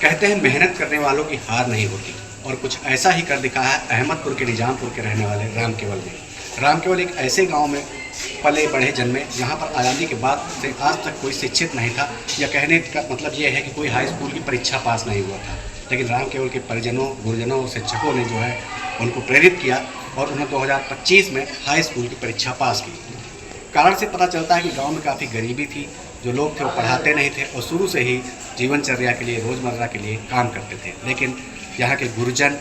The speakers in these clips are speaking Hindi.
कहते हैं मेहनत करने वालों की हार नहीं होती, और कुछ ऐसा ही कर दिखाया है अहमदपुर के निजामपुर के रहने वाले राम केवल ने। राम केवल एक ऐसे गांव में पले बढ़े जन्मे जहां पर आज़ादी के बाद से आज तक कोई शिक्षित नहीं था, या कहने का मतलब ये है कि कोई हाई स्कूल की परीक्षा पास नहीं हुआ था। लेकिन राम केवल के परिजनों, गुरुजनों और शिक्षकों ने जो है उनको प्रेरित किया और उन्होंने 2025 में हाई स्कूल की परीक्षा पास की। कारण से पता चलता है कि गांव में काफ़ी गरीबी थी, जो लोग थे वो पढ़ाते नहीं थे और शुरू से ही जीवनचर्या के लिए, रोज़मर्रा के लिए काम करते थे। लेकिन यहाँ के गुरुजन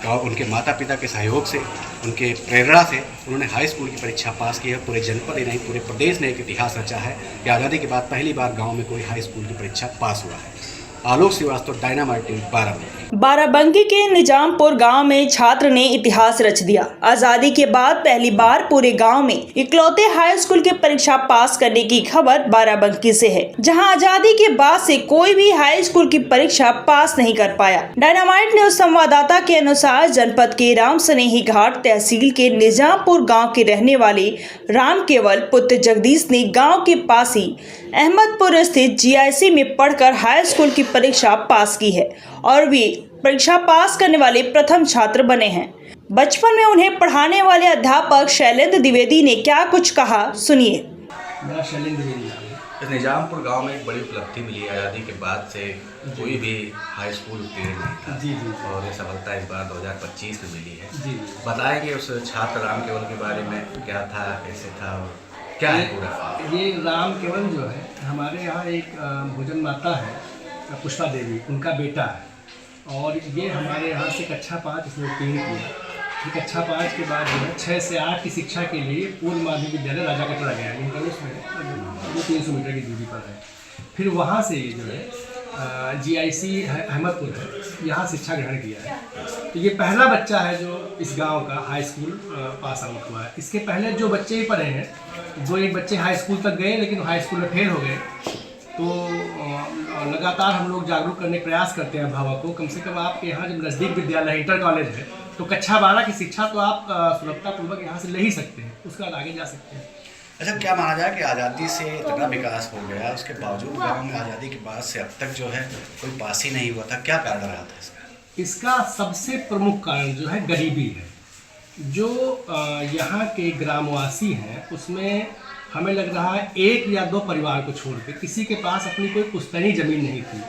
और उनके माता पिता के सहयोग से, उनके प्रेरणा से उन्होंने हाई स्कूल की परीक्षा पास की है। पूरे जनपद ही नहीं, पूरे प्रदेश ने एक इतिहास रचा है कि आज़ादी के बाद पहली बार गांव में कोई हाई स्कूल की परीक्षा पास हुआ है। आलोक श्रीवास्तव, डायनामाइट न्यूज़, बाराबंकी। बाराबंकी के निजामपुर गांव में छात्र ने इतिहास रच दिया। आजादी के बाद पहली बार पूरे गांव में इकलौते हाई स्कूल की परीक्षा पास करने की खबर बाराबंकी से है, जहां आजादी के बाद से कोई भी हाई स्कूल की परीक्षा पास नहीं कर पाया। डायनामाइट न्यूज संवाददाता के अनुसार जनपद के राम सनेही घाट तहसील के निजामपुर गाँव के रहने वाले राम केवल पुत्र जगदीश ने गाँव के पास ही अहमदपुर स्थित GIC में पढ़कर हाई स्कूल की परीक्षा पास की है और वे परीक्षा पास करने वाले प्रथम छात्र बने हैं। बचपन में उन्हें पढ़ाने वाले अध्यापक शैलेंद्र द्विवेदी ने क्या कुछ कहा, सुनिए। मेरा शैलेंद्र द्विवेदी नाम है। निजामपुर गांव में एक बड़ी उपलब्धि मिली आज़ादी के बाद से, कोई भी हाई स्कूल उत्तीर्ण नहीं था। जी जी। और ये सफलता इस बार 2025 में मिली है। जी। बताएंगे उस छात्र राम केवल के बारे में, क्या था, कैसे था और क्या है पूरा? ये राम केवल जो है हमारे यहाँ एक भोजन माता है पुष्पा देवी, उनका बेटा है। और ये हमारे यहाँ से कक्षा 5 इसने उत्तीर्ण किया। कक्षा 5 के बाद जो है 6 से 8 की शिक्षा के लिए पूर्व माध्यमिक विद्यालय राजा कटरा गया, जिनका उसमें वो 300 मीटर की दूरी पर है। फिर वहाँ से जो है GIC अहमदपुर है, यहाँ शिक्षा ग्रहण किया है। तो ये पहला बच्चा है जो इस गांव का हाई स्कूल पास आउट हुआ है। इसके पहले जो बच्चे ही पढ़े हैं, वो एक बच्चे हाई स्कूल तक गए लेकिन हाई स्कूल में फेल हो गए। तो लगातार हम लोग जागरूक करने का प्रयास करते हैं अभिभावक को। कम से कम आपके यहाँ जब नज़दीक विद्यालय इंटर कॉलेज है तो कक्षा 12 की शिक्षा तो आप सुलभतापूर्वक यहाँ से ले ही सकते हैं, उसके बाद आगे जा सकते हैं। अच्छा, क्या माना जाए कि आज़ादी से इतना विकास हो गया, उसके बावजूद गांव में आज़ादी के बाद से अब तक जो है कोई पास ही नहीं हुआ था, क्या कारण रहा था इसका? इसका सबसे प्रमुख कारण जो है गरीबी है। जो यहाँ के ग्रामवासी हैं उसमें हमें लग रहा है 1 या 2 परिवार को छोड़ के किसी के पास अपनी कोई पुश्तैनी ज़मीन नहीं थी।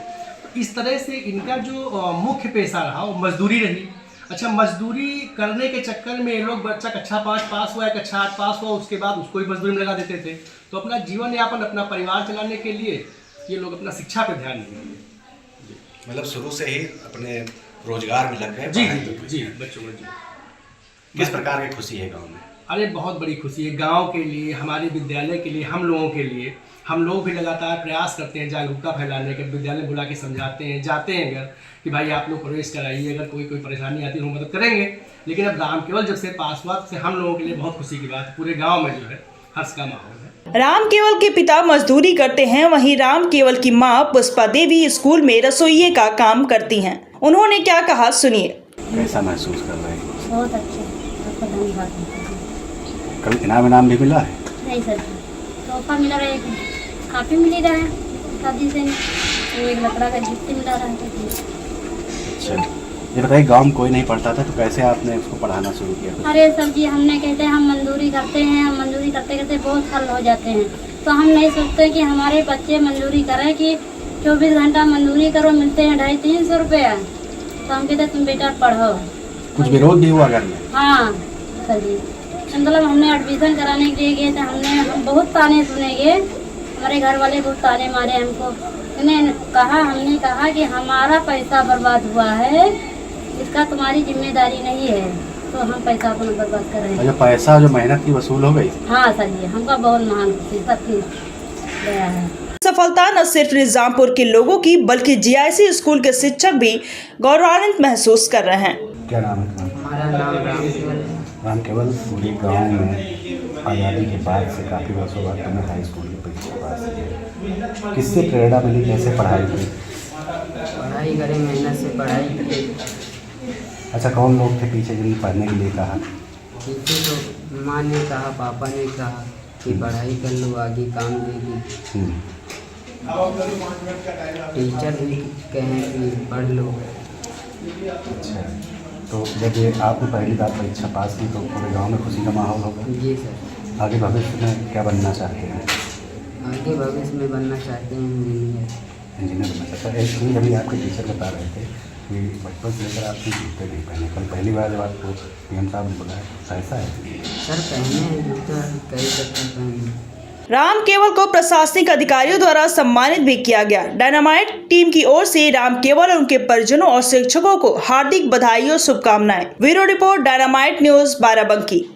तो इस तरह से इनका जो मुख्य पेशा रहा वो मजदूरी रही। अच्छा, मजदूरी करने के चक्कर में ये लोग, बच्चा कक्षा 5 पास हुआ या कक्षा 8 पास हुआ, उसके बाद उसको भी मजदूरी में लगा देते थे। तो अपना जीवन यापन, अपना परिवार चलाने के लिए ये लोग अपना शिक्षा पर ध्यान नहीं दिए। मतलब शुरू से ही अपने रोजगार में लग गए। जी जी, बच्चों में जी। किस प्रकार की खुशी है गांव में? अरे बहुत बड़ी खुशी है गांव के लिए, हमारे विद्यालय के लिए, हम लोगों के लिए। हम लोग भी लगातार प्रयास करते हैं जागरूकता फैलाने के, विद्यालय बुला के समझाते हैं, जाते हैं अगर कि भाई आप लोग प्रवेश कराइए, अगर कोई परेशानी आती है तो मदद करेंगे। लेकिन अब राम केवल जब से पास हुआ से हम लोगों के लिए बहुत खुशी की बात है। पूरे गाँव में जो है हर्ष का माहौल है। राम केवल के पिता मजदूरी करते हैं, वहीं राम केवल की मां पुष्पा देवी स्कूल में रसोइये का काम करती हैं। उन्होंने क्या कहा, सुनिए। कैसा महसूस कर रहे हैं? बहुत अच्छा, आपका धन्यवाद। कभी इनाम भी मिला है? नहीं सर, तोहफा मिला रहा है, काफ़ी मिली रहा है शादी से, वो एक लकड़ा का गिफ्ट मिला रहा है। अच्छा, ये बताइए, गांव में कोई नहीं पढ़ता था तो कैसे आपने उसको पढ़ाना शुरू किया? अरे सर जी, हमने कहते हैं हम मजदूरी करते हैं, हम मजदूरी करते करते बहुत हल हो जाते हैं। तो हम नहीं सोचते कि हमारे बच्चे मजदूरी करें कि 24 घंटा मजदूरी करो, मिलते हैं 250-300 रुपया। तो हम कहते तुम बेटा पढ़ो। कुछ विरोध भी हुआ घर में? हाँ सर जी, मतलब हमने एडमिशन कराने के लिए गए थे, हम बहुत ताने सुने गए, हमारे घर वाले बहुत ताने मारे हमको। हमने कहा कि हमारा पैसा बर्बाद हुआ है, इसका तुम्हारी जिम्मेदारी नहीं है, तो हम पैसा अपना बर्बाद कर रहे हैं। पैसा जो मेहनत की वसूल हो गई? हाँ सर जी, हमका बहुत महान खुशी सबकी गया है। सफलता न सिर्फ निजामपुर के लोगों की बल्कि GIC स्कूल के शिक्षक भी गौरवान्वित महसूस कर रहे हैं। क्या नाम है? हमारा नाम राम केवल है। राम केवल, पूरे गांव में आज़ादी के बाद से काफ़ी वर्षों बाद तुमने हाई स्कूल की परीक्षा पास की। किससे प्रेरणा मिली, कैसे पढ़ाई की? पढ़ाई करें, मेहनत से पढ़ाई करें। अच्छा, कौन लोग थे पीछे जिन्हें पढ़ने के लिए कहा? पीछे तो माँ ने कहा, पापा ने कहा कि पढ़ाई कर लो, आगे काम देगी। टीचर भी कहें कि पढ़ लो। अच्छा, तो जब ये आपने पहली बार परीक्षा पास की तो पूरे गांव में खुशी का माहौल होगा। जी सर। आगे भविष्य में क्या बनना चाहते हैं? आगे भविष्य में बनना चाहते हैं इंजीनियर बनना चाहते हैं। एक चीज़ अभी आपके टीचर बता रहे थे कि बचपन से लेकर आपकी जूते नहीं पहने, कल पहली बार जब आपको PM साहब ने बुलाया, ऐसा है? सर पहने हैं जूता कई तक पहने। राम केवल को प्रशासनिक अधिकारियों द्वारा सम्मानित भी किया गया। डायनामाइट टीम की ओर से राम केवल और उनके परिजनों और शिक्षकों को हार्दिक बधाई और शुभकामनाएं। Bureau report, dynamite news, Barabanki.